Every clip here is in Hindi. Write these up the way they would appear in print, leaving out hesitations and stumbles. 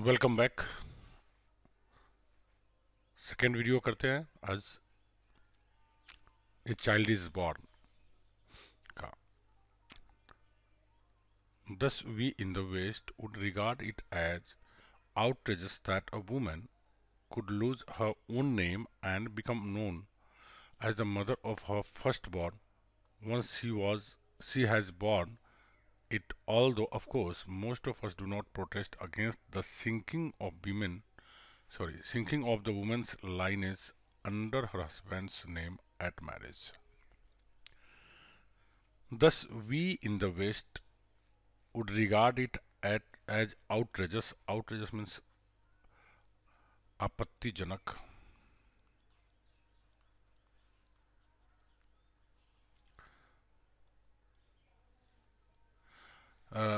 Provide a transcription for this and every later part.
Welcome back. सेकेंड वीडियो करते हैं आज ए चाइल्ड इज बॉर्न का। Thus we in the West would regard it as outrageous that a woman could lose her own name and become known as the mother of her firstborn once she has born it, although of course most of us do not protest against the sinking of the woman's lineage under her husband's name at marriage. Thus, we in the West would regard it as outrageous. Outrageous means आपत्तिजनक।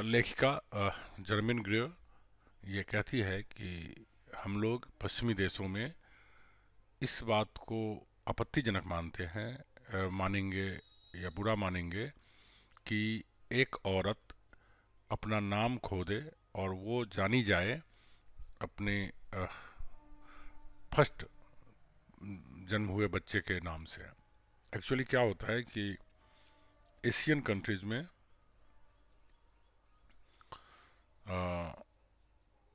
लेखिका जर्मिन ग्रियर ये कहती है कि हम लोग पश्चिमी देशों में इस बात को आपत्तिजनक मानते हैं, मानेंगे या बुरा मानेंगे कि एक औरत अपना नाम खो दे और वो जानी जाए अपने फर्स्ट जन्म हुए बच्चे के नाम से। एक्चुअली क्या होता है कि एशियन कंट्रीज में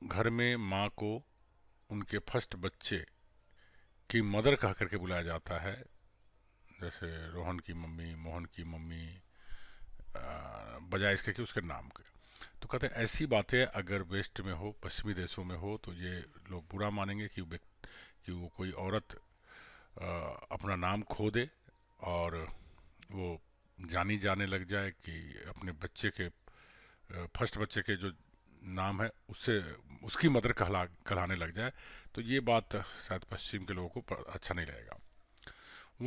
घर में माँ को उनके फर्स्ट बच्चे की मदर कह करके बुलाया जाता है, जैसे रोहन की मम्मी, मोहन की मम्मी, बजाय इसके कि उसके नाम के। तो कहते हैं ऐसी बातें अगर वेस्ट में हो, पश्चिमी देशों में हो, तो ये लोग बुरा मानेंगे कि वो कोई औरत अपना नाम खो दे और वो जानी जाने लग जाए कि अपने बच्चे के फर्स्ट बच्चे के जो नाम है उससे उसकी मदर कहलाने लग जाए। तो ये बात शायद पश्चिम के लोगों को अच्छा नहीं लगेगा।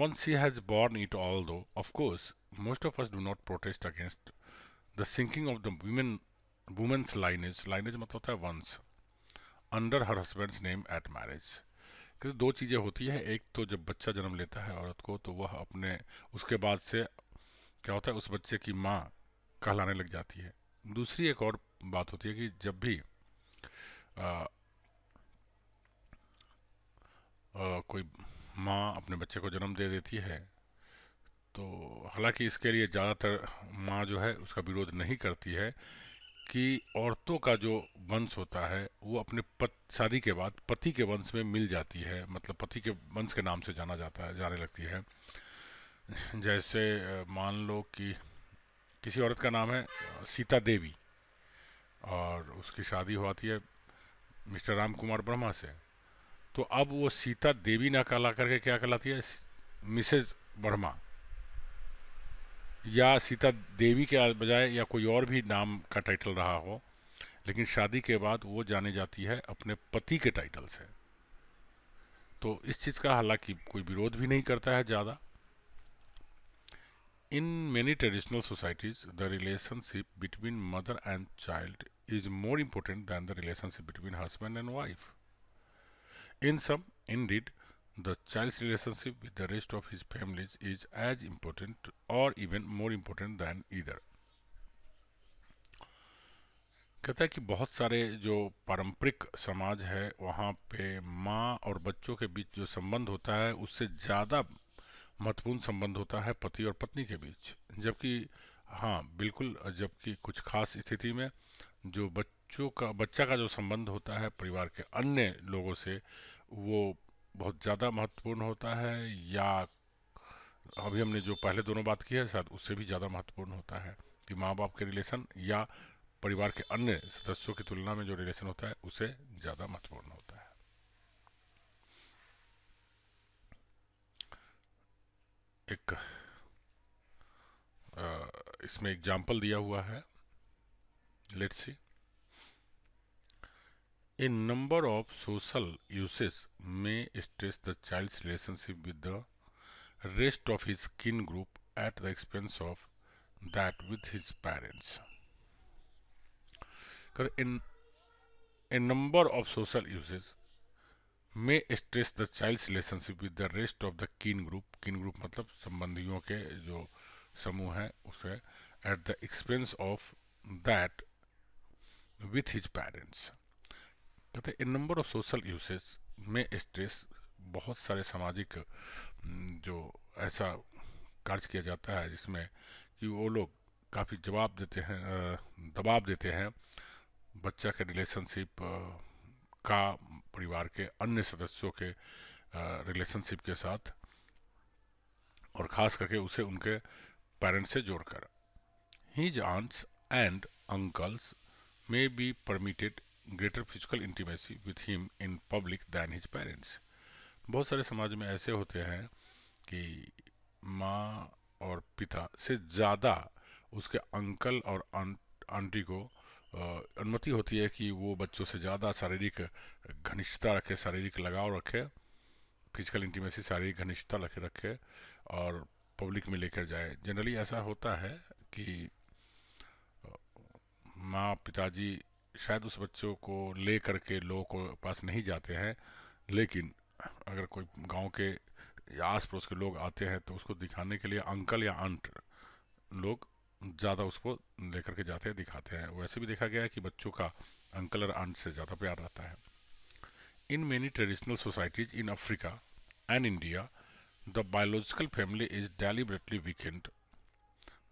Once she has borne it, although of course most of us do not protest against the sinking of the woman's lineage मतलब होता है वंश, under her husband's name at marriage। क्योंकि दो चीज़ें होती है, एक तो जब बच्चा जन्म लेता है औरत को तो वह अपने उसके बाद से क्या होता है उस बच्चे की माँ कहलाने लग जाती है। दूसरी एक और बात होती है कि जब भी कोई माँ अपने बच्चे को जन्म दे देती है तो हालांकि इसके लिए ज़्यादातर माँ जो है उसका विरोध नहीं करती है कि औरतों का जो वंश होता है वो अपने शादी के बाद पति के वंश में मिल जाती है, मतलब पति के वंश के नाम से जाने लगती है। जैसे मान लो कि किसी औरत का नाम है सीता देवी और उसकी शादी होती है मिस्टर राम कुमार वर्मा से, तो अब वो सीता देवी ना कहला करके क्या कहलाती है, मिसेज वर्मा, या सीता देवी के बजाय या कोई और भी नाम का टाइटल रहा हो, लेकिन शादी के बाद वो जानी जाती है अपने पति के टाइटल से। तो इस चीज़ का हालांकि कोई विरोध भी नहीं करता है ज़्यादा। इन many traditional societies the relationship between mother and child is more important than the relationship between husband and wife. In some, indeed, the child's relationship with the rest of his family is as important or even more important than either. कहता है कि बहुत सारे जो पारंपरिक समाज है वहाँ पे माँ और बच्चों के बीच जो संबंध होता है उससे ज़्यादा महत्वपूर्ण संबंध होता है पति और पत्नी के बीच। जबकि हाँ बिल्कुल, जबकि कुछ खास स्थिति में जो बच्चा का जो संबंध होता है परिवार के अन्य लोगों से वो बहुत ज़्यादा महत्वपूर्ण होता है, या अभी हमने जो पहले दोनों बात की है शायद उससे भी ज़्यादा महत्वपूर्ण होता है कि माँ बाप के रिलेशन या परिवार के अन्य सदस्यों की तुलना में जो रिलेशन होता है उसे ज़्यादा महत्वपूर्ण होता है। एक इसमें एग्जाम्पल दिया हुआ है, let's see. A number of social uses may stress the child's relationship with the rest of his kin group at the expense of that with his parents. In a number of social uses may stress the child's relationship with the rest of the kin group. Kin group मतलब संबंधियों के जो समूह है उसे at the expense of that with his parents. कहते इन नंबर ऑफ सोशल यूसेज में स्ट्रेस, बहुत सारे सामाजिक जो ऐसा कार्य किया जाता है जिसमें कि वो लोग काफ़ी जवाब देते हैं, दबाव देते हैं बच्चा के रिलेशनशिप का परिवार के अन्य सदस्यों के रिलेशनशिप के साथ, और ख़ास करके उसे उनके पेरेंट्स से जोड़कर। His aunts and uncles may be permitted greater physical intimacy with him in public than his parents। बहुत सारे समाज में ऐसे होते हैं कि माँ और पिता से ज़्यादा उसके अंकल और आंटी को अनुमति होती है कि वो बच्चों से ज़्यादा शारीरिक घनिष्ठता रखे, शारीरिक लगाव रखे, फिजिकल इंटीमेसी, शारीरिक घनिष्ठता रखे और पब्लिक में लेकर जाए। जनरली ऐसा होता है कि माँ पिताजी शायद उस बच्चों को ले करके लोगों को पास नहीं जाते हैं, लेकिन अगर कोई गांव के या आस पड़ोस के लोग आते हैं तो उसको दिखाने के लिए अंकल या आंट लोग ज़्यादा उसको लेकर के जाते हैं, दिखाते हैं। वैसे भी देखा गया है कि बच्चों का अंकल और आंट से ज़्यादा प्यार रहता है। In many traditional societies in Africa and India the biological family is deliberately weakened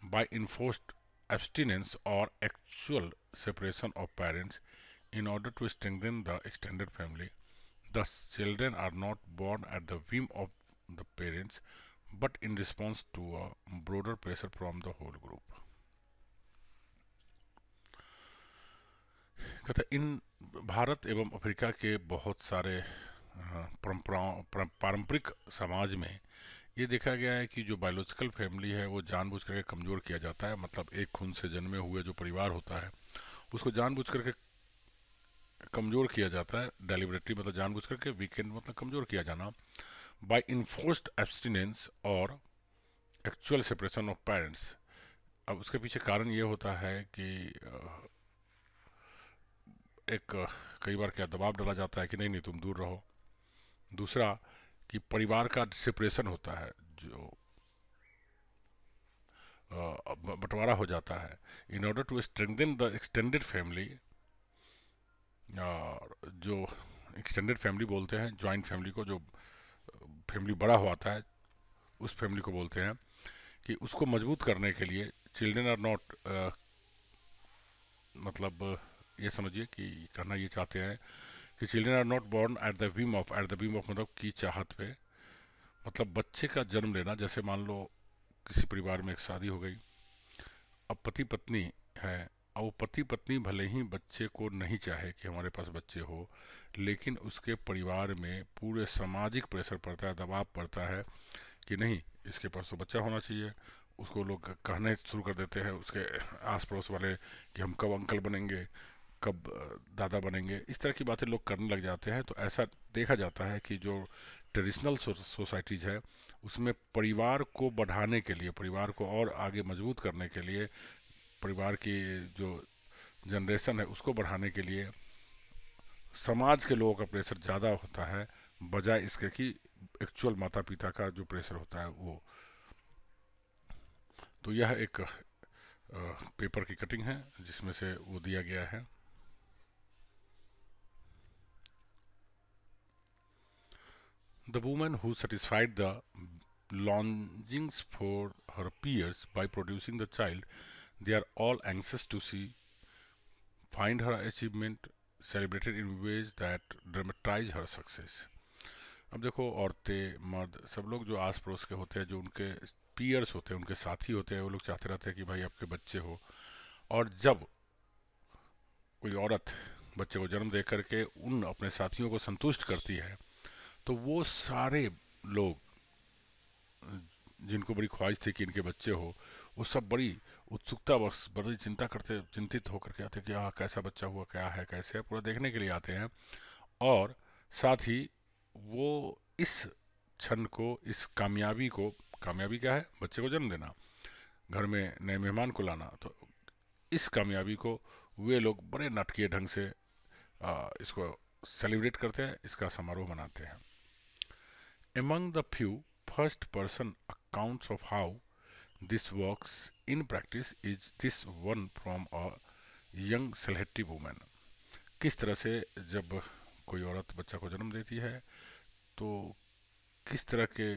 by enforced abstinence or actual separation of parents in order to strengthen the extended family. Thus, children are not born at the whim of the parents, but in response to a broader pressure from the whole group। कहता इन भारत एवं अफ्रीका के बहुत सारे पारंपरिक समाज में ये देखा गया है कि जो बायोलॉजिकल फैमिली है वो जानबूझ करके कमज़ोर किया जाता है। मतलब एक खून से जन्मे हुए जो परिवार होता है उसको जानबूझ करके कमज़ोर किया जाता है, डेलिबरेटली मतलब जानबूझ करके, वीकेंड मतलब कमज़ोर किया जाना, बाय इन्फोर्स्ड एब्सटिनेंस और एक्चुअल सेपरेशन ऑफ पेरेंट्स। अब उसके पीछे कारण ये होता है कि कई बार क्या दबाव डाला जाता है कि नहीं नहीं तुम दूर रहो। दूसरा कि परिवार का सेपरेशन होता है, जो बंटवारा हो जाता है। In order to strengthen the extended family, जो एक्सटेंडेड फैमिली बोलते हैं जॉइंट फैमिली को, जो फैमिली बड़ा होता है उस फैमिली को बोलते हैं, कि उसको मजबूत करने के लिए चिल्ड्रन आर नॉट, मतलब ये समझिए कि कहना ये चाहते हैं कि children are not born at the whim of, at the whim of मतलब की चाहत पे, मतलब बच्चे का जन्म लेना। जैसे मान लो किसी परिवार में एक शादी हो गई, अब पति पत्नी है, और वो पति पत्नी भले ही बच्चे को नहीं चाहे कि हमारे पास बच्चे हो, लेकिन उसके परिवार में पूरे सामाजिक प्रेशर पड़ता है, दबाव पड़ता है कि नहीं इसके पास तो बच्चा होना चाहिए। उसको लोग कहने शुरू कर देते हैं उसके आस पड़ोस वाले कि हम कब अंकल बनेंगे, कब दादा बनेंगे, इस तरह की बातें लोग करने लग जाते हैं। तो ऐसा देखा जाता है कि जो ट्रेडिशनल सोसाइटीज है उसमें परिवार को बढ़ाने के लिए, परिवार को और आगे मजबूत करने के लिए, परिवार की जो जनरेशन है उसको बढ़ाने के लिए समाज के लोगों का प्रेशर ज़्यादा होता है, बजाय इसके कि एक्चुअल माता पिता का जो प्रेशर होता है वो। तो यह एक पेपर की कटिंग है जिसमें से वो दिया गया है। The woman who satisfied the longings for her peers by producing the child, they are all anxious to see, find her achievement celebrated in ways that dramatize her success। अब देखो औरतें मर्द सब लोग जो आस पड़ोस के होते हैं, जो उनके पीयर्स होते हैं, उनके साथी होते हैं, वो लोग चाहते रहते हैं कि भाई आपके बच्चे हो। और जब कोई औरत बच्चे को जन्म दे करके उन अपने साथियों को संतुष्ट करती है तो वो सारे लोग जिनको बड़ी ख्वाहिश थी कि इनके बच्चे हो, वो सब बड़ी उत्सुकता बस बड़ी चिंतित होकर के आते कि हाँ कैसा बच्चा हुआ, क्या है, कैसे है, पूरा देखने के लिए आते हैं। और साथ ही वो इस क्षण को, इस कामयाबी को, कामयाबी क्या है, बच्चे को जन्म देना, घर में नए मेहमान को लाना, तो इस कामयाबी को वे लोग बड़े नाटकीय ढंग से इसको सेलिब्रेट करते हैं, इसका समारोह मनाते हैं। Among the few first-person accounts of how this works in practice is this one from a young celebrity woman। किस तरह से जब कोई औरत बच्चा को जन्म देती है तो किस तरह के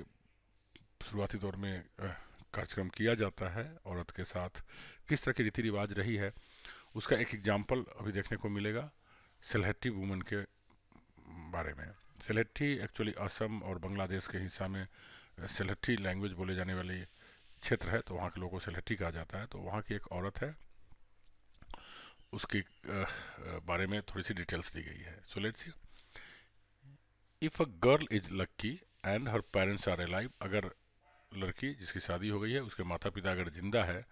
शुरुआती दौर में कार्यक्रम किया जाता है औरत के साथ, किस तरह की रीति रिवाज रही है, उसका एक एग्जाम्पल अभी देखने को मिलेगा सिलहट्टी वुमन के बारे में। सिलहट्टी एक्चुअली असम और बांग्लादेश के हिस्सा में सिलहट्टी लैंग्वेज बोले जाने वाली क्षेत्र है, तो वहाँ के लोगों को सिलहट्टी कहा जाता है। तो वहाँ की एक औरत है, उसके बारे में थोड़ी सी डिटेल्स दी गई है। So let's see. If a girl is lucky and her parents are alive, अगर लड़की जिसकी शादी हो गई है उसके माता पिता अगर जिंदा है,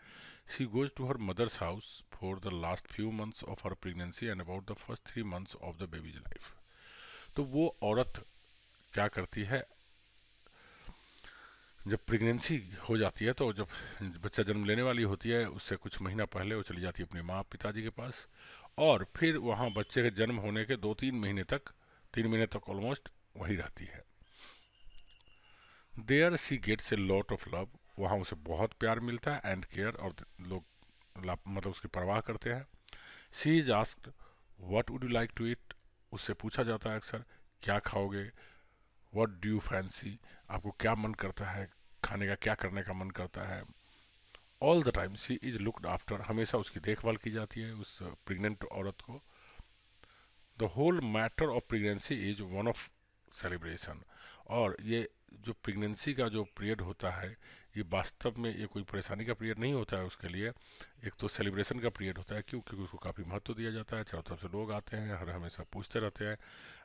she goes to her mother's house for the last few months of her pregnancy and about the first 3 months of the baby's life. तो वो औरत क्या करती है, जब प्रेगनेंसी हो जाती है तो जब बच्चा जन्म लेने वाली होती है उससे कुछ महीना पहले वो चली जाती है अपने माँ पिताजी के पास, और फिर वहाँ बच्चे के जन्म होने के 2-3 महीने तक, 3 महीने तक ऑलमोस्ट वहीं रहती है। There she gets a lot of love, वहाँ उसे बहुत प्यार मिलता है, एंड केयर, और लोग मतलब उसकी परवाह करते हैं। She is asked what would you like to eat, उससे पूछा जाता है अक्सर क्या खाओगे, व्हाट डू यू फैंसी, आपको क्या मन करता है खाने का, क्या करने का मन करता है। All the time she is looked after, हमेशा उसकी देखभाल की जाती है उस प्रेग्नेंट औरत को। The whole matter of pregnancy is one of celebration, और ये जो प्रेगनेंसी का जो पीरियड होता है ये वास्तव में ये कोई परेशानी का पीरियड नहीं होता है उसके लिए, एक तो सेलिब्रेशन का पीरियड होता है, क्योंकि उसको काफ़ी महत्व दिया जाता है, चारों तरफ से लोग आते हैं, हर हमेशा पूछते रहते हैं,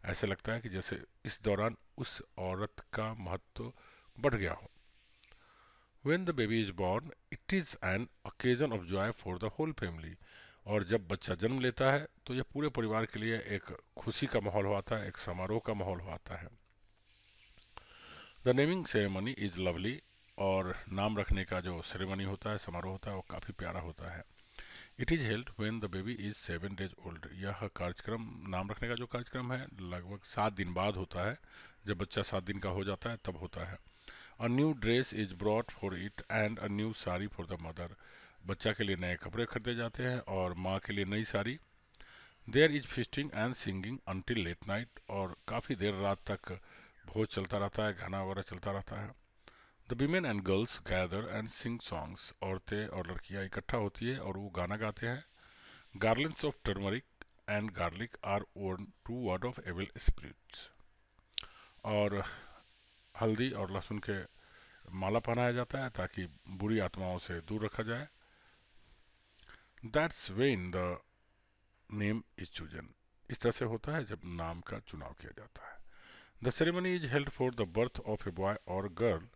ऐसे लगता है कि जैसे इस दौरान उस औरत का महत्व बढ़ गया हो। When the baby is born, it is an occasion of joy for the whole family, और जब बच्चा जन्म लेता है तो यह पूरे परिवार के लिए एक खुशी का माहौल होता है, एक समारोह का माहौल होता है। The naming ceremony is lovely, और नाम रखने का जो सेरेमनी होता है, समारोह होता है, वो काफ़ी प्यारा होता है। It is held when the baby is 7 days old, यह कार्यक्रम, नाम रखने का जो कार्यक्रम है, लगभग 7 दिन बाद होता है, जब बच्चा 7 दिन का हो जाता है तब होता है। A new dress is brought for it and a new sari for the mother, बच्चा के लिए नए कपड़े खरीदे जाते हैं और माँ के लिए नई sari. There is feasting and singing until late night, और काफ़ी देर रात तक भोज चलता रहता है, गाना वगैरह चलता रहता है। The women and girls gather and sing songs, औरतें और लड़कियाँ इकट्ठा होती है और वो गाना गाते हैं। Garlands of turmeric and garlic are worn to ward off evil spirits, और हल्दी और लहसुन के माला पहनाया जाता है ताकि बुरी आत्माओं से दूर रखा जाए। That's when the name is chosen, इस तरह से होता है जब नाम का चुनाव किया जाता है। The ceremony is held for the birth of a boy और girl,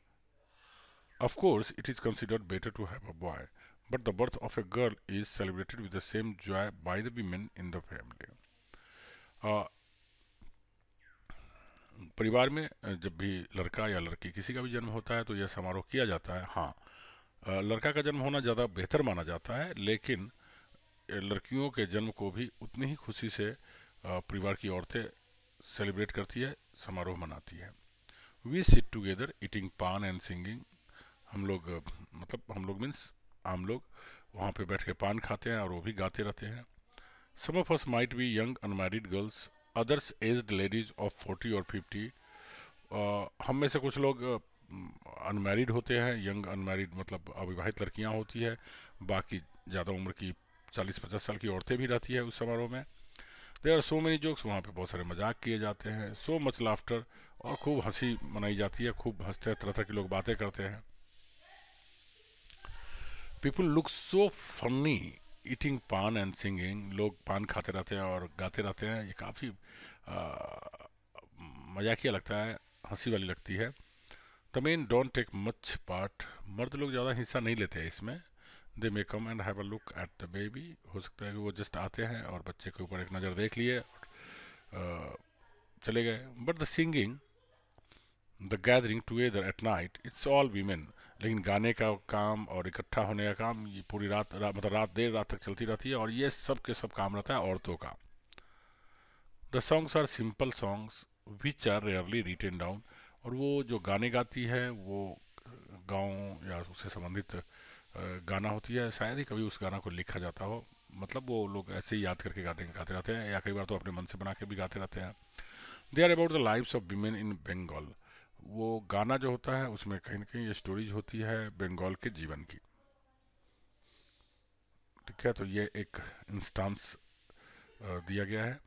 of course it is considered better to have a boy, but the birth of a girl is celebrated with the same joy by the women in the family. परिवार में जब भी लड़का या लड़की किसी का भी जन्म होता है तो यह समारोह किया जाता है। हाँ, लड़का का जन्म होना ज़्यादा बेहतर माना जाता है, लेकिन लड़कियों के जन्म को भी उतनी ही खुशी से परिवार की औरतें सेलिब्रेट करती है, समारोह मनाती है। वी सिट टुगेदर ईटिंग पान एंड सिंगिंग, हम लोग मतलब हम लोग मीन्स हम लोग वहाँ पे बैठ के पान खाते हैं और वो भी गाते रहते हैं। Some of us might be young unmarried girls, others aged ladies of 40 और 50। हम में से कुछ लोग अनमैरिड होते हैं, यंग अनमैरिड मतलब अविवाहित लड़कियां होती है, बाकी ज़्यादा उम्र की 40-50 साल की औरतें भी रहती है उस समारोह में। There are so many jokes, वहाँ पे बहुत सारे मजाक किए जाते हैं। सो मच लाफ्टर, और खूब हंसी मनाई जाती है, खूब हंसते हैं, तरह तरह के लोग बातें करते हैं। People look so funny eating पान एंड सिंगिंग, लोग पान खाते रहते हैं और गाते रहते हैं, ये काफ़ी मजाकिया लगता है, हंसी वाली लगती है। The men don't take much part, मर्द लोग ज़्यादा हिस्सा नहीं लेते हैं इसमें। They may come and have a look at the baby, हो सकता है कि वो जस्ट आते हैं और बच्चे के ऊपर एक नज़र देख लिए और चले गए। But the singing, the gathering together at night, it's all women, लेकिन गाने का काम और इकट्ठा होने का काम ये पूरी मतलब रात देर रात तक चलती रहती है, और ये सब के सब काम रहता है औरतों का। The songs are simple songs which are rarely written down, और वो जो गाने गाती है वो गाँव या उससे संबंधित गाना होती है, शायद ही कभी उस गाना को लिखा जाता हो, मतलब वो लोग ऐसे ही याद करके गाते गाते रहते हैं, या कई बार तो अपने मन से बना के भी गाते रहते हैं। They are about the lives of women in Bengal. वो गाना जो होता है उसमें कहीं ना कहीं ये स्टोरीज होती है बंगाल के जीवन की। ठीक है, तो ये एक इंस्टांस दिया गया है।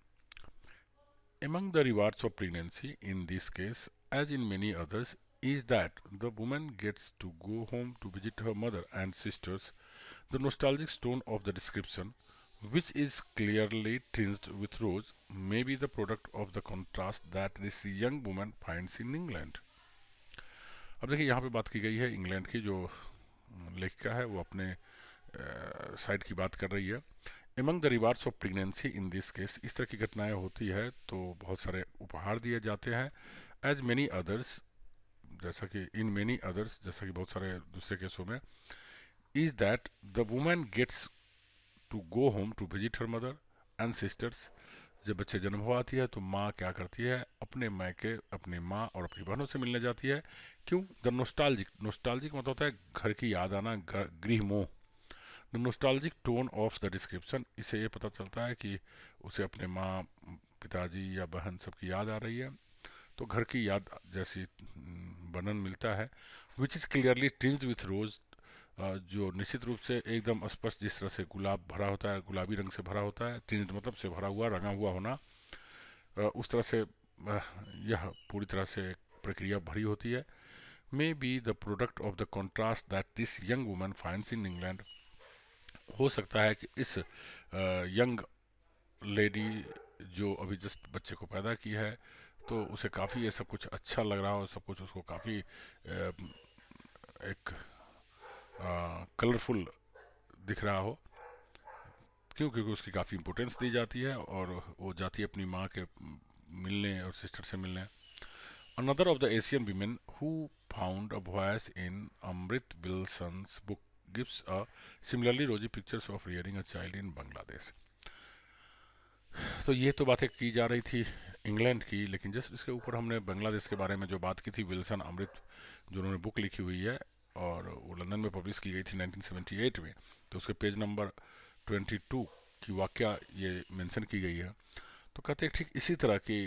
Among the rewards of pregnancy in this case, as in many others, is that the woman gets to go home to visit her mother and sisters. The nostalgic tone of the description, which is clearly tinged with rose, may be the product of the contrast that this young woman finds in England. अब देखिए यहाँ पे बात की गई है इंग्लैंड की, जो लेखिका है वो अपने साइड की बात कर रही है। Among the rewards of pregnancy in this case, इस तरह की घटनाएं होती है तो बहुत सारे उपहार दिए जाते हैं। एज मेनी अदर्स, जैसा कि इन मेनी अदर्स, जैसा कि बहुत सारे दूसरे केसों में, is that the women gets to go home to visit her mother and sisters. जब बच्चे जन्म हो आती है तो माँ क्या करती है, अपने मायके अपनी माँ और अपनी बहनों से मिलने जाती है। क्यों? द नोस्टाल्जिक, नोस्टाल्जिक मतलब होता है घर की याद आना, गृह मोह। The nostalgic tone of the description, इससे ये पता चलता है कि उसे अपने माँ, पिताजी या बहन सबकी याद आ रही है, तो घर की याद जैसी वर्णन मिलता है। विच इज़ क्लियरली टिंज्ड विथ रोज, जो निश्चित रूप से एकदम स्पष्ट, जिस तरह से गुलाब भरा होता है, गुलाबी रंग से भरा होता है, टिंज्ड मतलब से भरा हुआ, रंगा हुआ होना, उस तरह से यह पूरी तरह से प्रक्रिया भरी होती है। May be the product of the contrast that this young woman finds in England, हो सकता है कि इस यंग लेडी जो अभी जस्ट बच्चे को पैदा की है, तो उसे काफ़ी ये सब कुछ अच्छा लग रहा हो, सब कुछ उसको काफ़ी एक कलरफुल दिख रहा हो। क्यों? क्योंकि उसकी काफ़ी इंपॉर्टेंस दी जाती है और वो जाती है अपनी माँ के मिलने और सिस्टर से मिलने। Another of the Asian women who found a voice in Amrit Wilson's book gives a similarly rosy pictures of rearing a child in Bangladesh। तो ये तो बातें की जा रही थी इंग्लैंड की, लेकिन जस्ट इसके ऊपर हमने बांग्लादेश के बारे में जो बात की थी, विल्सन अमृत जो उन्होंने बुक लिखी हुई है और वो लंदन में पब्लिश की गई थी 1978 में, तो उसके पेज नंबर 22 की वाक्य ये मेंशन की गई है। तो कहते हैं ठीक इसी तरह की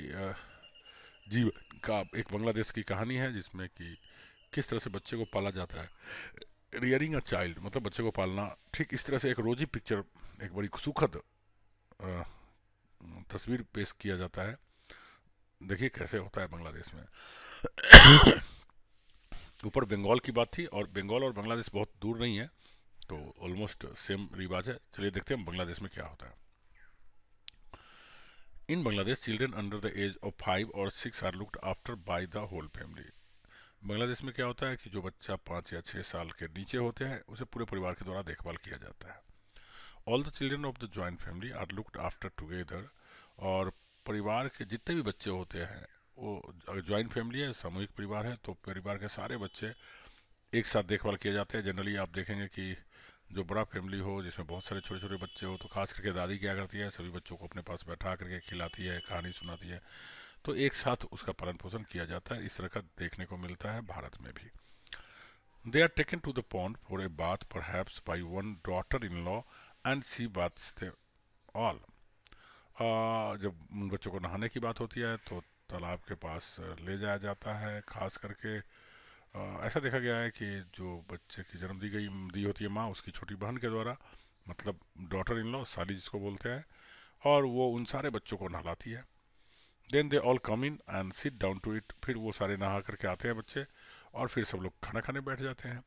जीवन का एक बांग्लादेश की कहानी है, जिसमें कि किस तरह से बच्चे को पाला जाता है। रियरिंग अ चाइल्ड मतलब बच्चे को पालना, ठीक इस तरह से एक रोजी पिक्चर, एक बड़ी सुखद तस्वीर पेश किया जाता है। देखिए कैसे होता है बांग्लादेश में। ऊपर बंगाल की बात थी, और बंगाल और बांग्लादेश बहुत दूर नहीं है, तो ऑलमोस्ट सेम रिवाज है। चलिए देखते हैं बांग्लादेश में क्या होता है। In Bangladesh children under the age of 5 और 6 are looked after by the whole family. Bangladesh में क्या होता है कि जो बच्चा 5 या 6 साल के नीचे होते हैं उसे पूरे परिवार के द्वारा देखभाल किया जाता है। All the children of the joint family are looked after together, और परिवार के जितने भी बच्चे होते हैं, वो अगर जॉइंट फैमिली है, सामूहिक परिवार है, तो परिवार के सारे बच्चे एक साथ देखभाल किए जाते हैं। जनरली आप देखेंगे कि जो बड़ा फैमिली हो जिसमें बहुत सारे छोटे छोटे बच्चे हो, तो खास करके दादी क्या करती है, सभी बच्चों को अपने पास बैठा करके खिलाती है, कहानी सुनाती है, तो एक साथ उसका पालन पोषण किया जाता है। इस तरह का देखने को मिलता है भारत में भी। They are taken to the pond for a bath perhaps by one daughter in law and she baths them all. जब उन बच्चों को नहाने की बात होती है तो तालाब के पास ले जाया जाता है। खास करके ऐसा देखा गया है कि जो बच्चे की जन्म दी होती है माँ, उसकी छोटी बहन के द्वारा, मतलब डॉटर इन लॉ, साली जिसको बोलते हैं, और वो उन सारे बच्चों को नहलाती है। Then they all come in and sit down to it, फिर वो सारे नहा करके आते हैं बच्चे, और फिर सब लोग खाना खाने बैठ जाते हैं।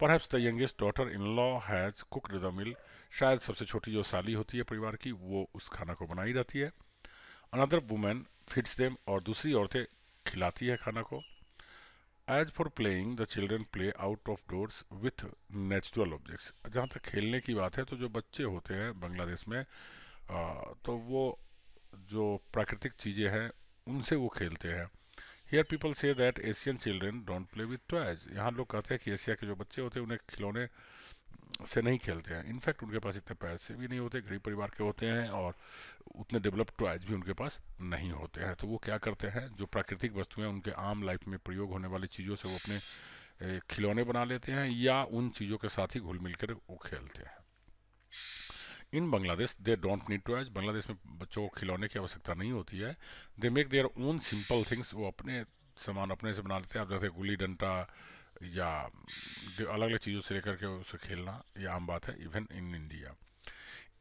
Perhaps the youngest daughter in law has cooked the meal, शायद सबसे छोटी जो साली होती है परिवार की, वो उस खाना को बनाई रहती है। अनदर वुमेन फीड्स देम, और दूसरी औरतें खिलाती है खाना को। As for playing the children play out of doors with natural objects. जहाँ तक खेलने की बात है, तो जो बच्चे होते हैं बांग्लादेश में, तो वो जो प्राकृतिक चीज़ें हैं उनसे वो खेलते हैं। Here people say that Asian children don't play with toys. यहाँ लोग कहते हैं कि एशिया के जो बच्चे होते हैं उन्हें खिलौने से नहीं खेलते हैं। इनफैक्ट उनके पास इतने पैसे भी नहीं होते, गरीब परिवार के होते हैं, और उतने डेवलप टॉयज भी उनके पास नहीं होते हैं। तो वो क्या करते हैं, जो प्राकृतिक वस्तुएं उनके आम लाइफ में प्रयोग होने वाली चीज़ों से वो अपने खिलौने बना लेते हैं, या उन चीज़ों के साथ ही घुल मिल कर वो खेलते हैं। In Bangladesh they don't need toys, Bangladesh में बच्चों को खिलौने की आवश्यकता नहीं होती है। They make their own simple things, वो अपने सामान अपने से बना लेते हैं। आप जैसे गुल्ली डंडा या अलग अलग चीज़ों से लेकर के उसे खेलना, ये आम बात है even in India.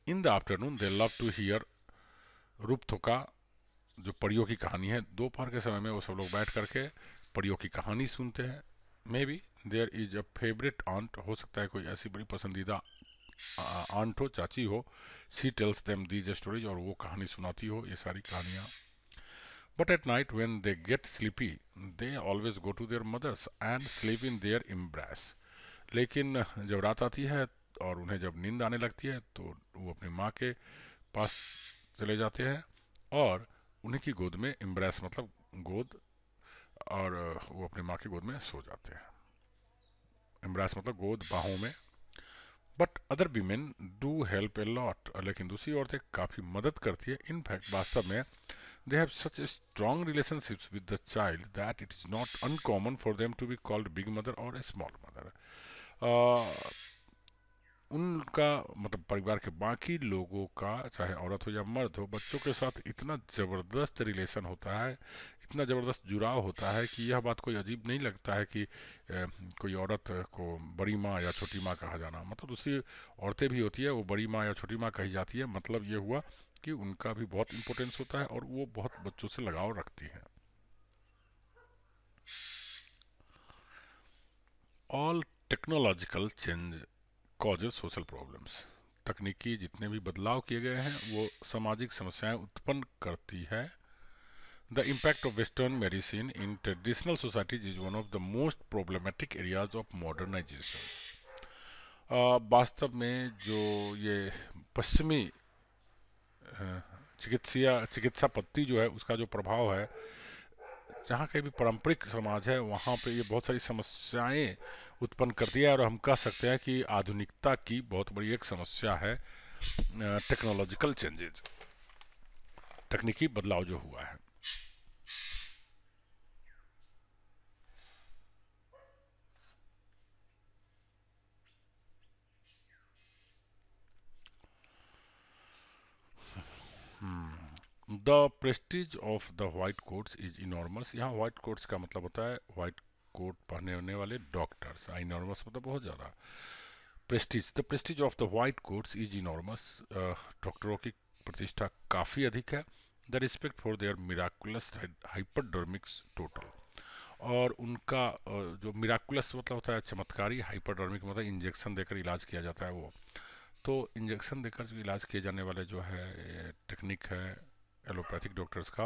In the afternoon they love to hear रूपथोका, जो परियों की कहानी है। दोपहर के समय में वो सब लोग बैठ करके परियों की कहानी सुनते हैं। Maybe there is a favourite aunt, हो सकता है कोई ऐसी बड़ी पसंदीदा आंट हो, चाची हो। She tells them these stories, और वो कहानी सुनाती हो ये सारी कहानियाँ। But at night when they get sleepy they always go to their mothers and sleep in their embrace. लेकिन जब रात आती है और उन्हें जब नींद आने लगती है तो वो अपनी माँ के पास चले जाते हैं और उन्हीं की गोद में, एम्ब्रेस मतलब गोद, और वो अपनी माँ की गोद में सो जाते हैं। एम्ब्रेस मतलब गोद, बाहों में। But other women do help a lot, लेकिन दूसरी औरतें काफ़ी मदद करती है। इनफैक्ट वास्तव में they have such a strong relationships with the child that it is not uncommon for them to be called big mother or a small mother. उनका मतलब परिवार के बाकी लोगों का, चाहे औरत हो या मर्द हो, बच्चों के साथ इतना ज़बरदस्त रिलेशन होता है, इतना ज़बरदस्त जुड़ाव होता है कि यह बात कोई अजीब नहीं लगता है कि कोई औरत को बड़ी माँ या छोटी माँ कहा जाना। मतलब दूसरी औरतें भी होती है, वो बड़ी माँ या छोटी माँ कही जाती है। मतलब ये हुआ कि उनका भी बहुत इम्पोर्टेंस होता है और वो बहुत बच्चों से लगाव रखती हैं। All technological change causes social problems, तकनीकी जितने भी बदलाव किए गए हैं वो सामाजिक समस्याएं उत्पन्न करती है। The impact of western medicine in traditional societies is one of the most problematic areas of modernisation. वास्तव में जो ये पश्चिमी चिकित्सा पद्धति जो है, उसका जो प्रभाव है, जहाँ के भी पारंपरिक समाज है वहाँ पे ये बहुत सारी समस्याएं उत्पन्न करती है। और हम कह सकते हैं कि आधुनिकता की बहुत बड़ी एक समस्या है टेक्नोलॉजिकल चेंजेज, तकनीकी बदलाव जो हुआ है। The prestige of the white coats is enormous. यहाँ वाइट कोट्स का मतलब होता है वाइट कोट पहनने होने वाले डॉक्टर्स। इनॉर्मस मतलब बहुत ज़्यादा। Prestige, the prestige of the white coats is enormous, डॉक्टरों की प्रतिष्ठा काफ़ी अधिक है। The respect for their miraculous hypodermics total, और उनका जो मिराकुलस मतलब होता है चमत्कारी, हाइपरडर्मिक मतलब इंजेक्शन देकर इलाज किया जाता है वो। तो इंजेक्शन देकर जो इलाज किए जाने वाले जो है टेक्निक है एलोपैथिक डॉक्टर्स का,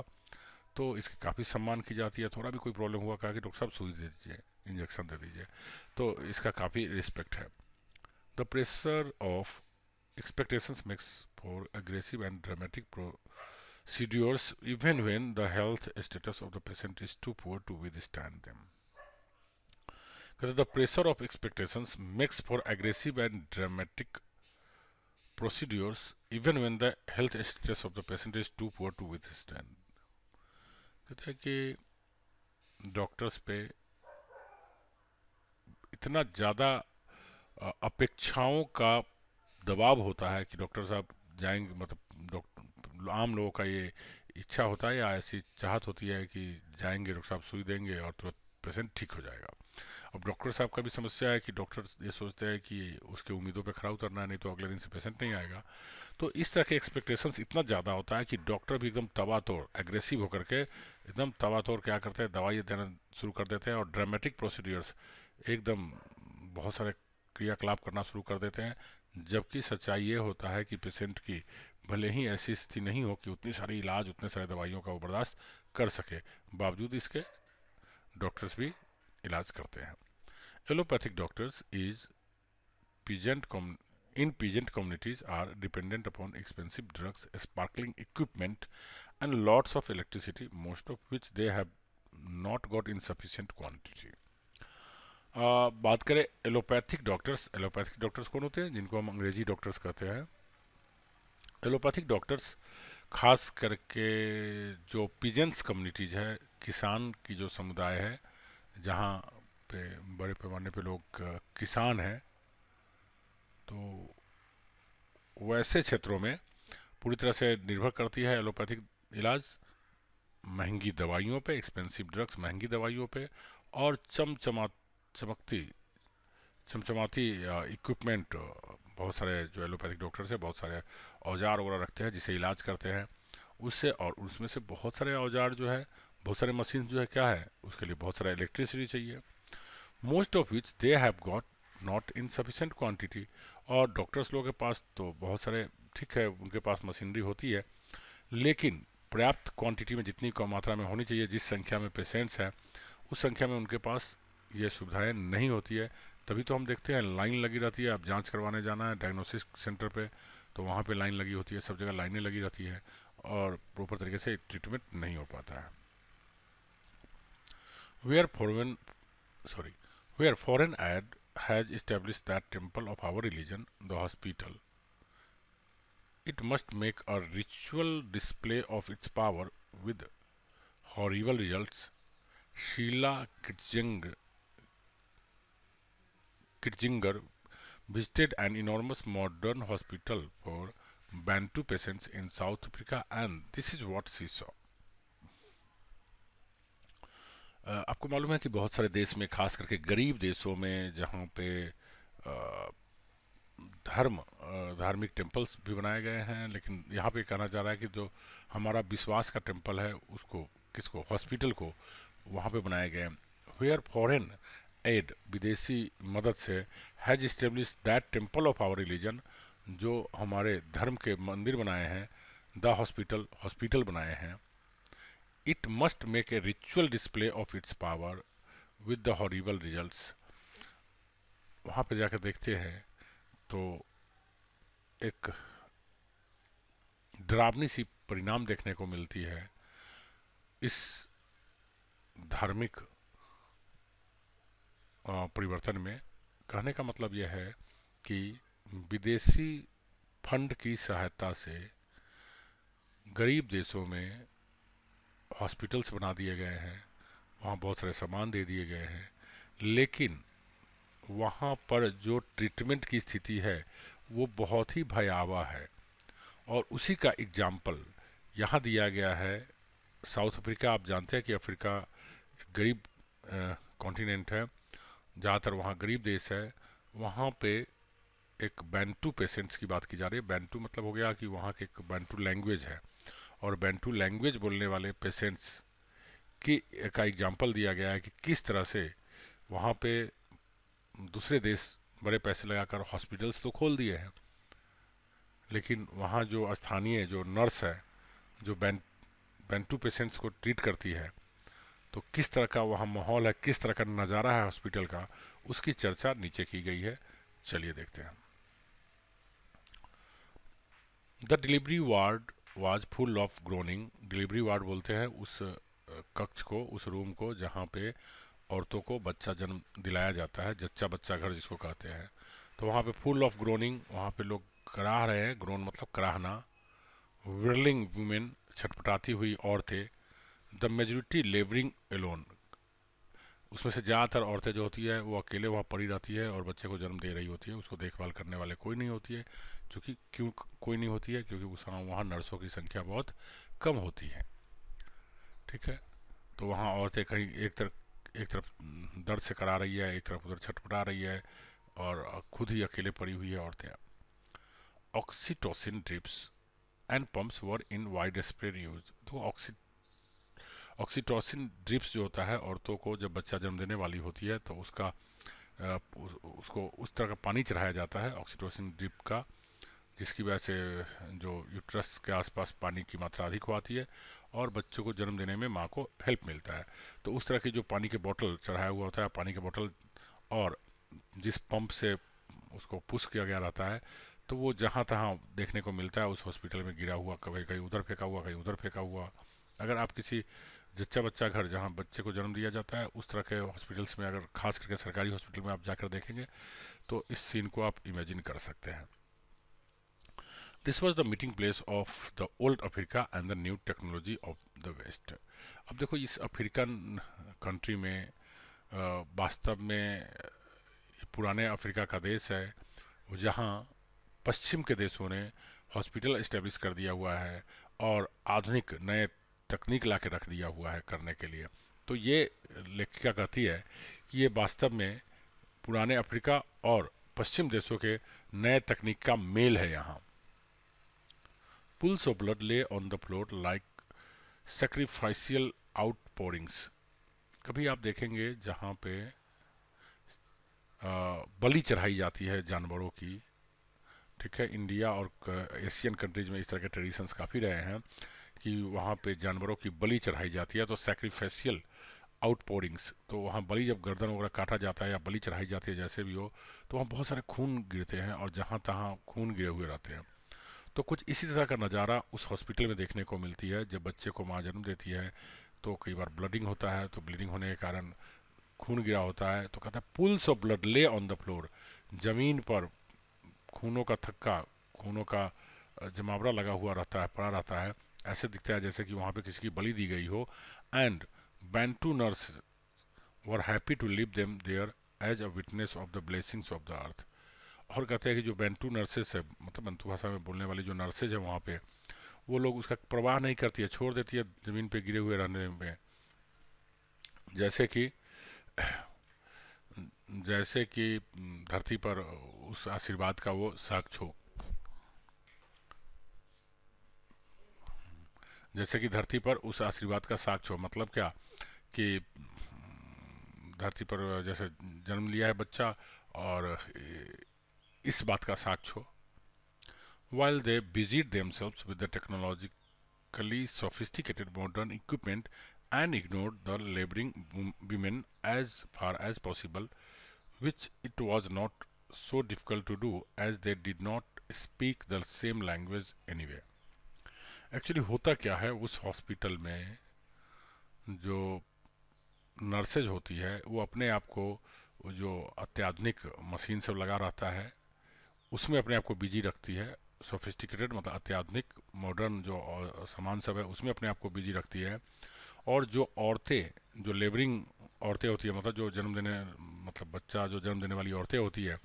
तो इसकी काफ़ी सम्मान की जाती है। थोड़ा भी कोई प्रॉब्लम हुआ कहा कि डॉक्टर साहब सुई दे दीजिए, इंजेक्शन दे दीजिए, तो इसका काफ़ी रिस्पेक्ट है। The pressure of expectations makes for aggressive and dramatic procedures even when the health status of the patient is too poor to withstand them. Because the pressure of expectations makes for aggressive and dramatic procedures even when the health status of the patient is too poor to withstand. कहते हैं कि डॉक्टर्स पे इतना ज़्यादा अपेक्षाओं का दबाव होता है कि डॉक्टर साहब जाएंगे, मतलब डॉक्टर आम लोगों का ये इच्छा होता है या ऐसी चाहत होती है कि जाएंगे डॉक्टर साहब सुई देंगे और तुरंत पेशेंट ठीक हो जाएगा। अब डॉक्टर साहब का भी समस्या है कि डॉक्टर ये सोचते हैं कि उसके उम्मीदों पे खरा उतरना है, नहीं तो अगले दिन से पेशेंट नहीं आएगा। तो इस तरह के एक्सपेक्टेशंस इतना ज़्यादा होता है कि डॉक्टर भी एकदम तबातोड़ एग्रेसिव होकर के एकदम तबातोड़ क्या करते हैं, दवाई देना शुरू कर देते हैं और ड्रामेटिक प्रोसीड्यूर्स एकदम बहुत सारे क्रियाकलाप करना शुरू कर देते हैं। जबकि सच्चाई ये होता है कि पेशेंट की भले ही ऐसी स्थिति नहीं हो कि उतनी सारी इलाज, उतने सारे दवाइयों का वो बर्दाश्त कर सके, बावजूद इसके डॉक्टर्स भी इलाज करते हैं। Allopathic doctors is peasant in peasant communities are dependent upon expensive drugs, sparkling equipment, and lots of electricity, most of which they have not got in sufficient quantity. बात करें एलोपैथिक डॉक्टर्स कौन होते हैं? जिनको हम अंग्रेजी डॉक्टर्स कहते हैं। एलोपैथिक डॉक्टर्स खास करके जो पीजेंट्स कम्युनिटीज है, किसान की जो समुदाय है, जहाँ पे बड़े पैमाने पे लोग किसान हैं, तो वैसे क्षेत्रों में पूरी तरह से निर्भर करती है एलोपैथिक इलाज महंगी दवाइयों पे, एक्सपेंसिव ड्रग्स महंगी दवाइयों पे, और चमकती चमचमाती इक्विपमेंट। बहुत सारे जो एलोपैथिक डॉक्टर्स हैं बहुत सारे औजार वगैरह रखते हैं जिसे इलाज करते हैं उससे, और उसमें से बहुत सारे औजार जो है, बहुत सारे मशीन जो है क्या है, उसके लिए बहुत सारा इलेक्ट्रिसिटी चाहिए। Most of which they have got not in sufficient quantity. और डॉक्टर्स लोगों के पास तो बहुत सारे, ठीक है उनके पास मशीनरी होती है, लेकिन पर्याप्त क्वांटिटी में, जितनी कम मात्रा में होनी चाहिए, जिस संख्या में पेशेंट्स हैं उस संख्या में उनके पास ये सुविधाएं नहीं होती है। तभी तो हम देखते हैं लाइन लगी रहती है। आप जांच करवाने जाना है डायग्नोसिस सेंटर पे तो वहाँ पे लाइन लगी होती है, सब जगह लाइनें लगी रहती है और प्रॉपर तरीके से ट्रीटमेंट नहीं हो पाता है। Where foreign sorry where foreign aid has established that temple of our religion, the hospital, it must make a ritual display of its power with horrible results. Sheila Kitzinger visited an enormous modern hospital for Bantu patients in South Africa, and this is what she saw. आपको मालूम है कि बहुत सारे देश में, खास करके गरीब देशों में जहाँ पे धार्मिक टेम्पल्स भी बनाए गए हैं, लेकिन यहाँ पे कहना जा रहा है कि जो हमारा विश्वास का टेम्पल है उसको, किसको, हॉस्पिटल को वहाँ पे बनाए गए। वेयर फॉरेन एड, विदेशी मदद से, has establish that temple of our religion, जो हमारे धर्म के मंदिर बनाए हैं, द हॉस्पिटल, हॉस्पिटल बनाए हैं। It must make a ritual display of its power with the horrible results. वहाँ पे जाकर देखते हैं तो एक डरावनी सी परिणाम देखने को मिलती है इस धार्मिक परिवर्तन में। कहने का मतलब यह है कि विदेशी फंड की सहायता से गरीब देशों में हॉस्पिटल्स बना दिए गए हैं, वहाँ बहुत सारे सामान दे दिए गए हैं, लेकिन वहाँ पर जो ट्रीटमेंट की स्थिति है वो बहुत ही भयावह है। और उसी का एग्जाम्पल यहाँ दिया गया है। साउथ अफ्रीका, आप जानते हैं कि अफ्रीका गरीब कॉन्टिनेंट है, ज़्यादातर वहाँ गरीब देश है। वहाँ पे एक बैंटू पेशेंट्स की बात की जा रही है। बैंटू मतलब हो गया कि वहाँ के एक बैंटू लैंग्वेज है, और बैंटू लैंग्वेज बोलने वाले पेशेंट्स की का एग्जाम्पल दिया गया है कि किस तरह से वहाँ पे दूसरे देश बड़े पैसे लगाकर हॉस्पिटल्स तो खोल दिए हैं, लेकिन वहाँ जो स्थानीय जो नर्स है, जो बैंटू पेशेंट्स को ट्रीट करती है, तो किस तरह का वहाँ माहौल है, किस तरह का नज़ारा है हॉस्पिटल का, उसकी चर्चा नीचे की गई है। चलिए देखते हैं। The delivery ward was full of groaning. Delivery ward बोलते हैं उस कक्ष को, उस रूम को जहाँ पे औरतों को बच्चा जन्म दिलाया जाता है, जच्चा बच्चा घर जिसको कहते हैं। तो वहाँ पे फुल ऑफ ग्रोनिंग, वहाँ पे लोग कराह रहे हैं, ग्रोन मतलब कराहना। विरलिंग वुमेन, छटपटाती हुई औरतें। द मेजोरिटी लेबरिंग एलोन, उसमें से ज़्यादातर औरतें जो होती है वो अकेले वहाँ पड़ी रहती है और बच्चे को जन्म दे रही होती है, उसको देखभाल करने वाले कोई नहीं होती है। क्योंकि क्यों कोई नहीं होती है? क्योंकि उस वहाँ नर्सों की संख्या बहुत कम होती है। ठीक है, तो वहाँ औरतें कहीं एक तरफ दर्द से करा रही है, एक तरफ उधर छटपटा रही है, और खुद ही अकेले पड़ी हुई है औरतें। Oxytocin drips and pumps were in wide spread use. तो ऑक्सीटोसिन ड्रिप्स जो होता है, औरतों को जब बच्चा जन्म देने वाली होती है तो उसको उस तरह का पानी चढ़ाया जाता है ऑक्सीटोसिन ड्रिप का, जिसकी वजह से जो यूट्रस के आसपास पानी की मात्रा अधिक हो आती है और बच्चों को जन्म देने में माँ को हेल्प मिलता है। तो उस तरह की जो पानी के बोतल चढ़ाया हुआ होता है, पानी के बोतल, और जिस पंप से उसको पुश किया गया रहता है, तो वो जहाँ तहाँ देखने को मिलता है उस हॉस्पिटल में गिरा हुआ, कभी कहीं उधर फेंका हुआ, कहीं उधर फेंका हुआ। अगर आप किसी जच्चा बच्चा घर जहाँ बच्चे को जन्म दिया जाता है उस तरह के हॉस्पिटल्स में, अगर खास करके सरकारी हॉस्पिटल में आप जाकर देखेंगे तो इस सीन को आप इमेजिन कर सकते हैं। This was the meeting place of the old Africa and the new technology of the west. अब देखो इस अफ्रीकन कंट्री में वास्तव में पुराने अफ्रीका का देश है, जहाँ पश्चिम के देशों ने हॉस्पिटल इस्टेब्लिश कर दिया हुआ है और आधुनिक नए तकनीक ला के रख दिया हुआ है करने के लिए। तो ये लेखिका कहती है कि ये वास्तव में पुराने अफ्रीका और पश्चिम देशों के नए तकनीक का मेल है यहाँ। पुल्स ऑफ ब्लड ले ऑन द फ्लोर लाइक सेक्रीफाइशियल आउटपोरिंग्स। कभी आप देखेंगे जहाँ पे बलि चढ़ाई जाती है जानवरों की, ठीक है। इंडिया और एशियन कंट्रीज में इस तरह के ट्रेडिशंस काफ़ी रहे हैं कि वहाँ पे जानवरों की बलि चढ़ाई जाती है, तो सैक्रिफिशियल आउटपोरिंग्स, तो वहाँ बलि जब गर्दन वगैरह काटा जाता है या बलि चढ़ाई जाती है जैसे भी हो, तो वहाँ बहुत सारे खून गिरते हैं और जहाँ तहाँ खून गिरे हुए रहते हैं। तो कुछ इसी तरह का नज़ारा उस हॉस्पिटल में देखने को मिलती है। जब बच्चे को माँ जन्म देती है तो कई बार ब्लडिंग होता है, तो ब्लीडिंग होने के कारण खून गिरा होता है, तो कहता है पुल्स ऑफ ब्लड ले ऑन द फ्लोर, ज़मीन पर खूनों का थक्का, खूनों का जमावड़ा लगा हुआ रहता है, पड़ा रहता है। ऐसे दिखता है जैसे कि वहाँ पे किसी की बलि दी गई हो। And Bantu nurse were happy to leave them there as a witness of the blessings of the earth. और कहते हैं कि जो बैंटू नर्सेस है, मतलब बैंतू भाषा में बोलने वाली जो नर्सेज है वहाँ पे, वो लोग उसका परवाह नहीं करती है, छोड़ देती है ज़मीन पे गिरे हुए रहने में, जैसे कि जैसे कि धरती पर उस आशीर्वाद का वो साक्ष्य हो, जैसे कि धरती पर उस आशीर्वाद का साक्ष्य हो। मतलब क्या कि धरती पर जैसे जन्म लिया है बच्चा और इस बात का साक्ष्य हो। While they busied themselves with the technologically sophisticated modern equipment and ignored the laboring women as far as possible, which it was not so difficult to do as they did not speak the same language anyway. Actually होता क्या है, उस हॉस्पिटल में जो नर्सेज होती है वो अपने आप को जो अत्याधुनिक मशीन सब लगा रहता है उसमें अपने आप को बिजी रखती है। सोफिस्टिकेटेड मतलब अत्याधुनिक मॉडर्न जो सामान सब है उसमें अपने आप को बिजी रखती है। और जो औरतें, जो लेबरिंग औरतें होती है, मतलब जो जन्म देने, मतलब बच्चा जो जन्म देने वाली औरतें होती है,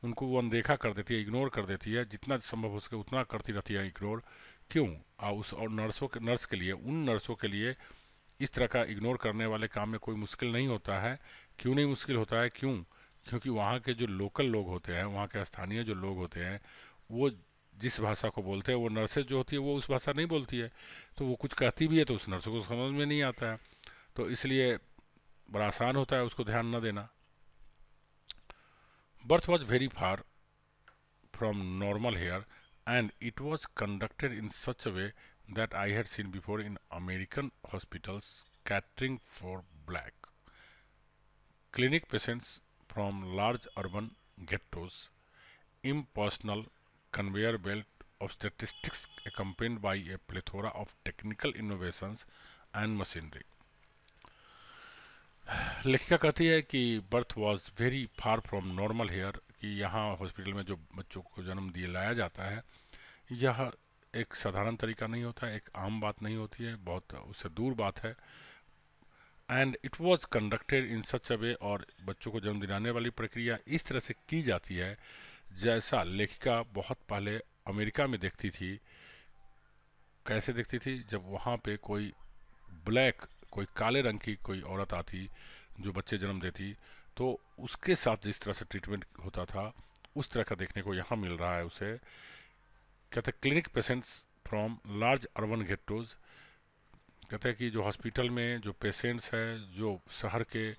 उनको वो अनदेखा कर देती है, इग्नोर कर देती है, जितना संभव हो सके उतना करती रहती है इग्नोर। क्यों? उस और नर्स के लिए, उन नर्सों के लिए इस तरह का इग्नोर करने वाले काम में कोई मुश्किल नहीं होता है। क्यों नहीं मुश्किल होता है? क्यों? क्योंकि वहाँ के जो लोकल लोग होते हैं, वहाँ के स्थानीय जो लोग होते हैं, वो जिस भाषा को बोलते हैं, वो नर्सेज जो होती है वो उस भाषा नहीं बोलती है, तो वो कुछ कहती भी है तो उस नर्स को समझ में नहीं आता है, तो इसलिए बड़ा आसान होता है उसको ध्यान न देना। Birth was very far from normal here and it was conducted in such a way that I had seen before in American hospitals catering for black. Clinic patients from large urban ghettos, impersonal conveyor belt of statistics accompanied by a plethora of technical innovations and machinery. लेखिका कहती है कि birth was very far from normal here, कि यहाँ हॉस्पिटल में जो बच्चों को जन्म दिए लाया जाता है यह एक साधारण तरीका नहीं होता है, एक आम बात नहीं होती है, बहुत उससे दूर बात है। And it was conducted in such a way, और बच्चों को जन्म दिलाने वाली प्रक्रिया इस तरह से की जाती है जैसा लेखिका बहुत पहले अमेरिका में देखती थी। कैसे देखती थी? जब वहाँ पे कोई ब्लैक, कोई काले रंग की कोई औरत आती जो बच्चे जन्म देती, तो उसके साथ जिस तरह से ट्रीटमेंट होता था उस तरह का देखने को यहाँ मिल रहा है उसे। कहते हैं clinic patients from large urban ghettos, कहते हैं कि जो हॉस्पिटल में जो पेशेंट्स हैं जो शहर के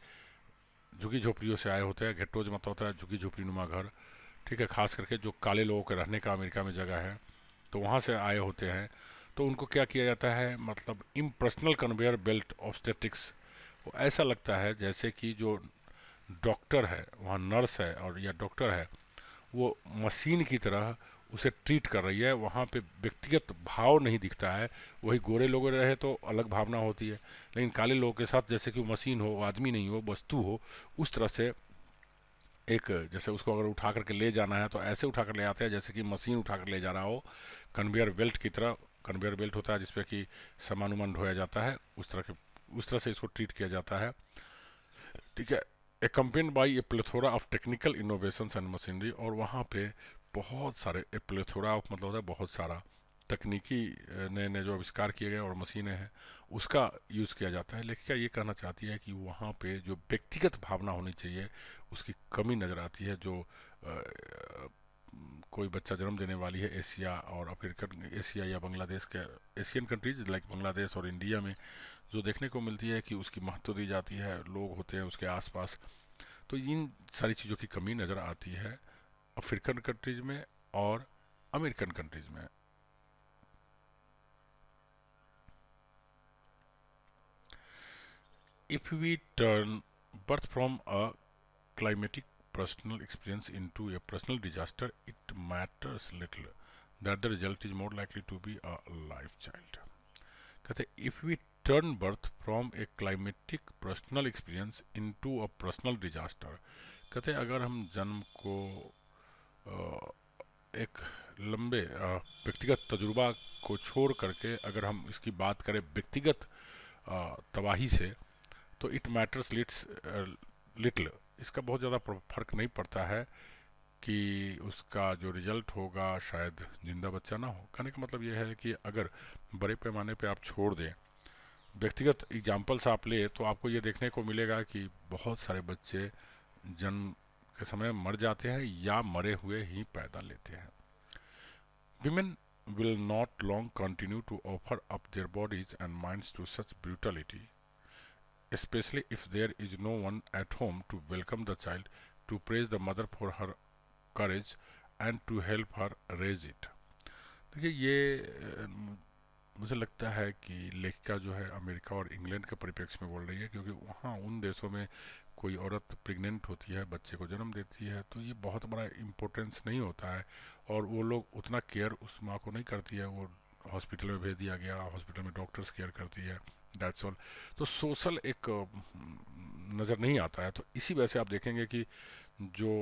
झुग्गी झोपड़ियों से आए होते हैं, गेटोज मतलब होता है झुग्गी झोपड़ी नुमा घर, ठीक है, खास करके जो काले लोगों के रहने का अमेरिका में जगह है, तो वहाँ से आए होते हैं, तो उनको क्या किया जाता है, मतलब impersonal conveyor belt of statics, वो ऐसा लगता है जैसे कि जो डॉक्टर है वहाँ, नर्स है और या डॉक्टर है, वो मशीन की तरह उसे ट्रीट कर रही है। वहाँ पे व्यक्तिगत भाव नहीं दिखता है। वही गोरे लोग रहे तो अलग भावना होती है, लेकिन काले लोगों के साथ जैसे कि वो मशीन हो, आदमी नहीं हो, वस्तु हो, उस तरह से एक, जैसे उसको अगर उठा करके ले जाना है तो ऐसे उठा कर ले आते हैं जैसे कि मशीन उठा कर ले जा रहा हो, कन्वेयर बेल्ट की तरह। कन्वेयर बेल्ट होता है जिसपे कि सामान उमान ढोया जाता है, उस तरह से इसको ट्रीट किया जाता है, ठीक है। accompanied by a plethora of technical innovations and machinery, और वहाँ पे बहुत सारे प्लेथोरा ऑफ मतलब होता है बहुत सारा तकनीकी नए नए जो आविष्कार किए गए और मशीनें हैं उसका यूज़ किया जाता है। लेखिका ये कहना चाहती है कि वहाँ पे जो व्यक्तिगत भावना होनी चाहिए उसकी कमी नज़र आती है। जो कोई बच्चा जन्म देने वाली है एशिया और अफ्रीकन एशिया या बांग्लादेश के एशियन कंट्रीज लाइक बांग्लादेश और इंडिया में जो देखने को मिलती है कि उसकी महत्व दी जाती है, लोग होते हैं उसके आसपास, तो इन सारी चीज़ों की कमी नज़र आती है अफ्रीकन कंट्रीज में और अमेरिकन कंट्रीज में। If we turn birth from a climatic personal experience into a personal disaster, it matters little that the result is more likely to be a life child. कहते if we turn birth from a climatic personal experience into a personal disaster, कहते अगर हम जन्म को एक लंबे व्यक्तिगत तजुर्बा को छोड़ करके अगर हम इसकी बात करें व्यक्तिगत तबाही से, तो इट मैटर्स लिटल, इसका बहुत ज़्यादा फर्क नहीं पड़ता है कि उसका जो रिजल्ट होगा शायद जिंदा बच्चा ना हो। कहने का मतलब ये है कि अगर बड़े पैमाने पे आप छोड़ दें, व्यक्तिगत एग्जाम्पल्स आप ले, तो आपको ये देखने को मिलेगा कि बहुत सारे बच्चे जन्म के समय मर जाते हैं या मरे हुए ही पैदा लेते हैं। Women will not long continue to offer up their bodies and minds to such brutality, especially if there is no one at home to welcome the child, to praise the mother for her courage and to help her raise it। देखिए ये मुझे लगता है कि लेखिका जो है अमेरिका और इंग्लैंड के परिप्रेक्ष्य में बोल रही है, क्योंकि वहाँ उन देशों में कोई औरत प्रेग्नेंट होती है, बच्चे को जन्म देती है, तो ये बहुत बड़ा इम्पोर्टेंस नहीं होता है और वो लोग उतना केयर उस माँ को नहीं करती है। वो हॉस्पिटल में भेज दिया गया, हॉस्पिटल में डॉक्टर्स केयर करती है, दैट्स ऑल। तो सोशल एक नज़र नहीं आता है। तो इसी वजह से आप देखेंगे कि जो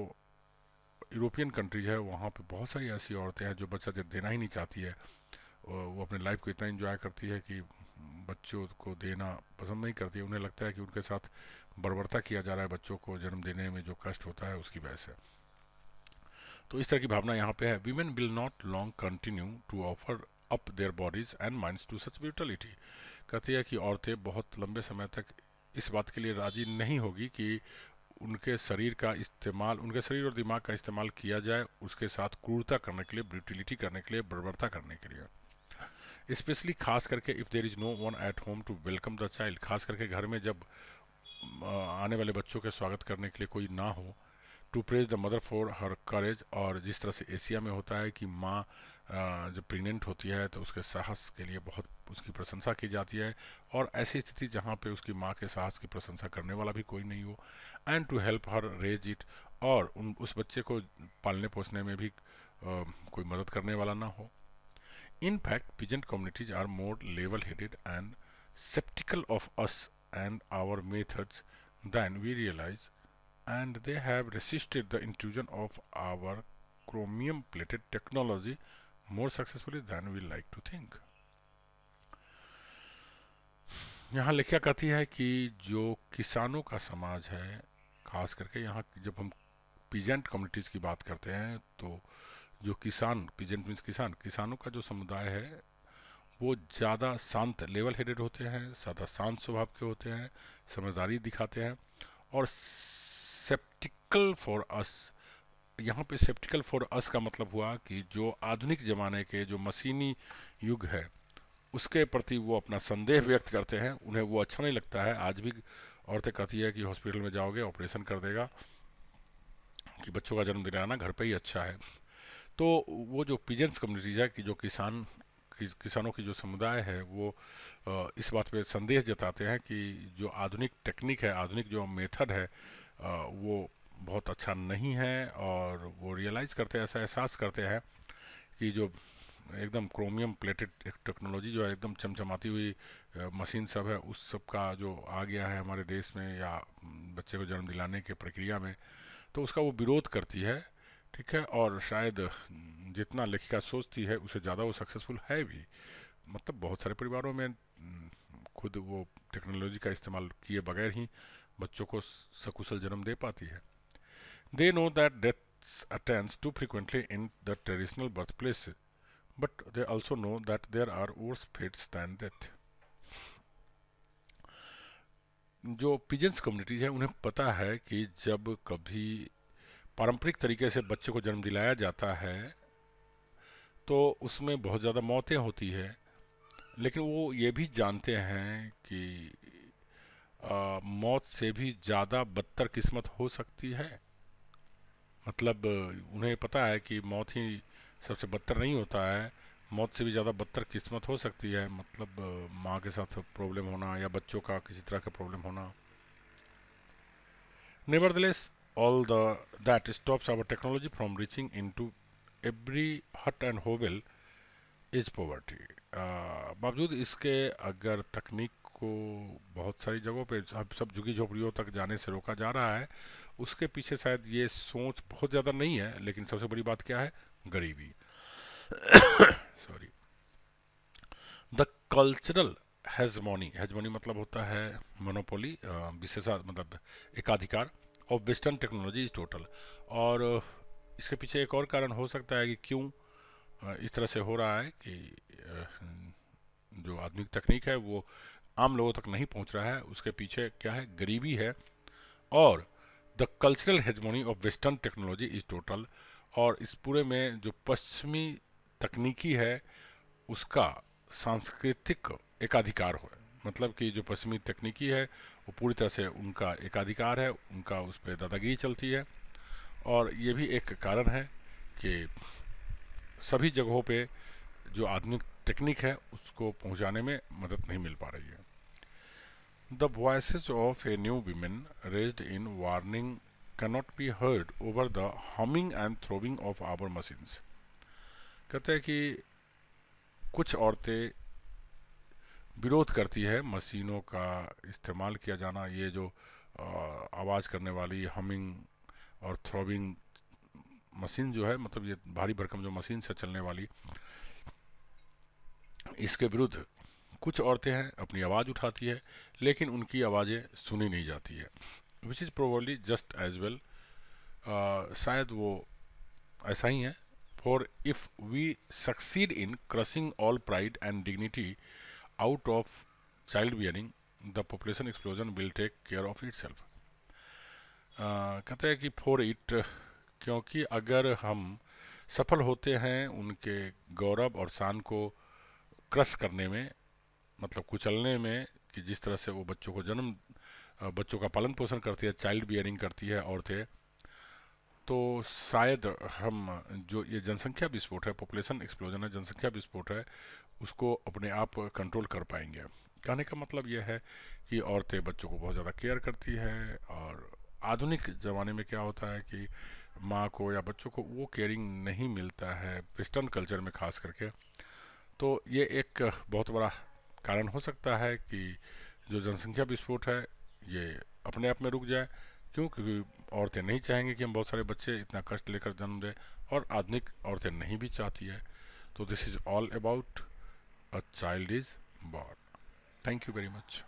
यूरोपियन कंट्रीज है वहाँ पे बहुत सारी ऐसी औरतें हैं जो बच्चा देना ही नहीं चाहती है। वो अपने लाइफ को इतना एंजॉय करती है कि बच्चों को देना पसंद नहीं करती है। उन्हें लगता है कि उनके साथ बर्बरता किया जा रहा है, बच्चों को जन्म देने में जो कष्ट होता है उसकी वजह से। तो इस तरह की भावना यहाँ पे है। Women will not long continue to offer up their bodies and minds to such brutality. कहती है कि औरतें बहुत लंबे समय तक इस बात के लिए राजी नहीं होगी कि उनके शरीर का इस्तेमाल, उनके शरीर और दिमाग का इस्तेमाल किया जाए उसके साथ क्रूरता करने के लिए, ब्रूटिलिटी करने के लिए, बर्बरता करने के लिए। स्पेशली खास करके if there is no one at home to welcome the child, खास करके घर में जब आने वाले बच्चों के स्वागत करने के लिए कोई ना हो। To praise the mother for her courage, और जिस तरह से एशिया में होता है कि माँ जब प्रेग्नेंट होती है तो उसके साहस के लिए बहुत उसकी प्रशंसा की जाती है, और ऐसी स्थिति जहाँ पे उसकी माँ के साहस की प्रशंसा करने वाला भी कोई नहीं हो। And to help her raise it, और उस बच्चे को पालने पोसने में भी कोई मदद करने वाला ना हो। In fact peasant communities are more level headed and skeptical of us and our methods than we realize, and they have resisted the intrusion of our chromium plated technology more successfully than we like to think। यहाँ लेखिका कहती है कि जो किसानों का समाज है, खास करके यहाँ जब हम पीजेंट कम्युनिटीज़ की बात करते हैं तो जो किसान, पीजेंट मीन्स किसान, किसानों का जो समुदाय है वो ज़्यादा शांत, लेवल हेडेड होते हैं, ज़्यादा शांत स्वभाव के होते हैं, समझदारी दिखाते हैं, और सेप्टिकल फॉर अस। यहाँ पे सेप्टिकल फॉर अस का मतलब हुआ कि जो आधुनिक ज़माने के जो मशीनी युग है उसके प्रति वो अपना संदेह व्यक्त करते हैं। उन्हें वो अच्छा नहीं लगता है। आज भी औरतें कहती है कि हॉस्पिटल में जाओगे ऑपरेशन कर देगा, कि बच्चों का जन्म दिलाना घर पे ही अच्छा है। तो वो जो पीजेंट्स कम्युनिटीज है कि जो किसानों की जो समुदाय है वो इस बात पे संदेह जताते हैं कि जो आधुनिक टेक्निक है, आधुनिक जो मेथड है वो बहुत अच्छा नहीं है, और वो रियलाइज़ करते हैं, ऐसा एहसास करते हैं कि जो एकदम क्रोमियम प्लेटेड टेक्नोलॉजी जो है, एकदम चमचमाती हुई मशीन सब है, उस सब का जो आ गया है हमारे देश में या बच्चे को जन्म दिलाने के प्रक्रिया में, तो उसका वो विरोध करती है। ठीक है, और शायद जितना लेखिका सोचती है उससे ज़्यादा वो सक्सेसफुल है भी। मतलब बहुत सारे परिवारों में खुद वो टेक्नोलॉजी का इस्तेमाल किए बगैर ही बच्चों को सकुशल जन्म दे पाती है। They know that death attends too frequently in the traditional birthplace, but they also know that there are worse fates than death. जो पिजेंस कम्युनिटीज है उन्हें पता है कि जब कभी पारंपरिक तरीके से बच्चे को जन्म दिलाया जाता है तो उसमें बहुत ज़्यादा मौतें होती है, लेकिन वो ये भी जानते हैं कि मौत से भी ज़्यादा बदतर किस्मत हो सकती है। मतलब उन्हें पता है कि मौत ही सबसे बदतर नहीं होता है, मौत से भी ज़्यादा बदतर किस्मत हो सकती है। मतलब माँ के साथ प्रॉब्लम होना या बच्चों का किसी तरह का प्रॉब्लम होना। Nevertheless all that stops our technology from reaching into every hut and hovel is poverty. बावजूद इसके अगर तकनीक को बहुत सारी जगहों पे सब झुग्गी झोपड़ियों तक जाने से रोका जा रहा है, उसके पीछे शायद ये सोच बहुत ज़्यादा नहीं है, लेकिन सबसे बड़ी बात क्या है? गरीबी। सॉरी। द कल्चरल हेजमोनी मतलब होता है मोनोपोली, विशेषा मतलब एकाधिकार of western technology is total. और इसके पीछे एक और कारण हो सकता है कि क्यों इस तरह से हो रहा है कि जो आधुनिक तकनीक है वो आम लोगों तक नहीं पहुंच रहा है। उसके पीछे क्या है? गरीबी है। और the cultural hegemony of western technology is total. और इस पूरे में जो पश्चिमी तकनीकी है उसका सांस्कृतिक एकाधिकार हो, मतलब कि जो पश्चिमी तकनीकी है वो पूरी तरह से उनका एकाधिकार है, उनका उस पर दादागिरी चलती है। और ये भी एक कारण है कि सभी जगहों पे जो आधुनिक टेक्निक है उसको पहुंचाने में मदद नहीं मिल पा रही है। The voices of a new women raised in warning cannot be heard over the humming and throbbing of our machines. कहते हैं कि कुछ औरतें विरोध करती है मशीनों का इस्तेमाल किया जाना, ये जो आवाज़ करने वाली हमिंग और थ्रोविंग मशीन जो है, मतलब ये भारी भरकम जो मशीन से चलने वाली, इसके विरुद्ध कुछ औरतें हैं अपनी आवाज़ उठाती है, लेकिन उनकी आवाज़ें सुनी नहीं जाती है। Which is probably just as well, शायद वो ऐसा ही है। For if we succeed in crushing all pride and dignity out of childbearing, the population explosion will take care of itself. कहते हैं कि for it, क्योंकि अगर हम सफल होते हैं उनके गौरव और शान को क्रश करने में, मतलब कुचलने में, कि जिस तरह से वो बच्चों का पालन पोषण करती है, चाइल्ड बियरिंग करती है औरतें, तो शायद हम जो ये जनसंख्या विस्फोट है, पॉपुलेशन एक्सप्लोजन है, जनसंख्या विस्फोट है, उसको अपने आप कंट्रोल कर पाएंगे। कहने का मतलब यह है कि औरतें बच्चों को बहुत ज़्यादा केयर करती है, और आधुनिक ज़माने में क्या होता है कि माँ को या बच्चों को वो केयरिंग नहीं मिलता है, वेस्टर्न कल्चर में खास करके। तो ये एक बहुत बड़ा कारण हो सकता है कि जो जनसंख्या विस्फोट है ये अपने आप में रुक जाए। क्यों? क्योंकि औरतें नहीं चाहेंगी कि हम बहुत सारे बच्चे इतना कष्ट लेकर जन्म दें, और आधुनिक औरतें नहीं भी चाहती है। तो this is all about a child is born. Thank you very much.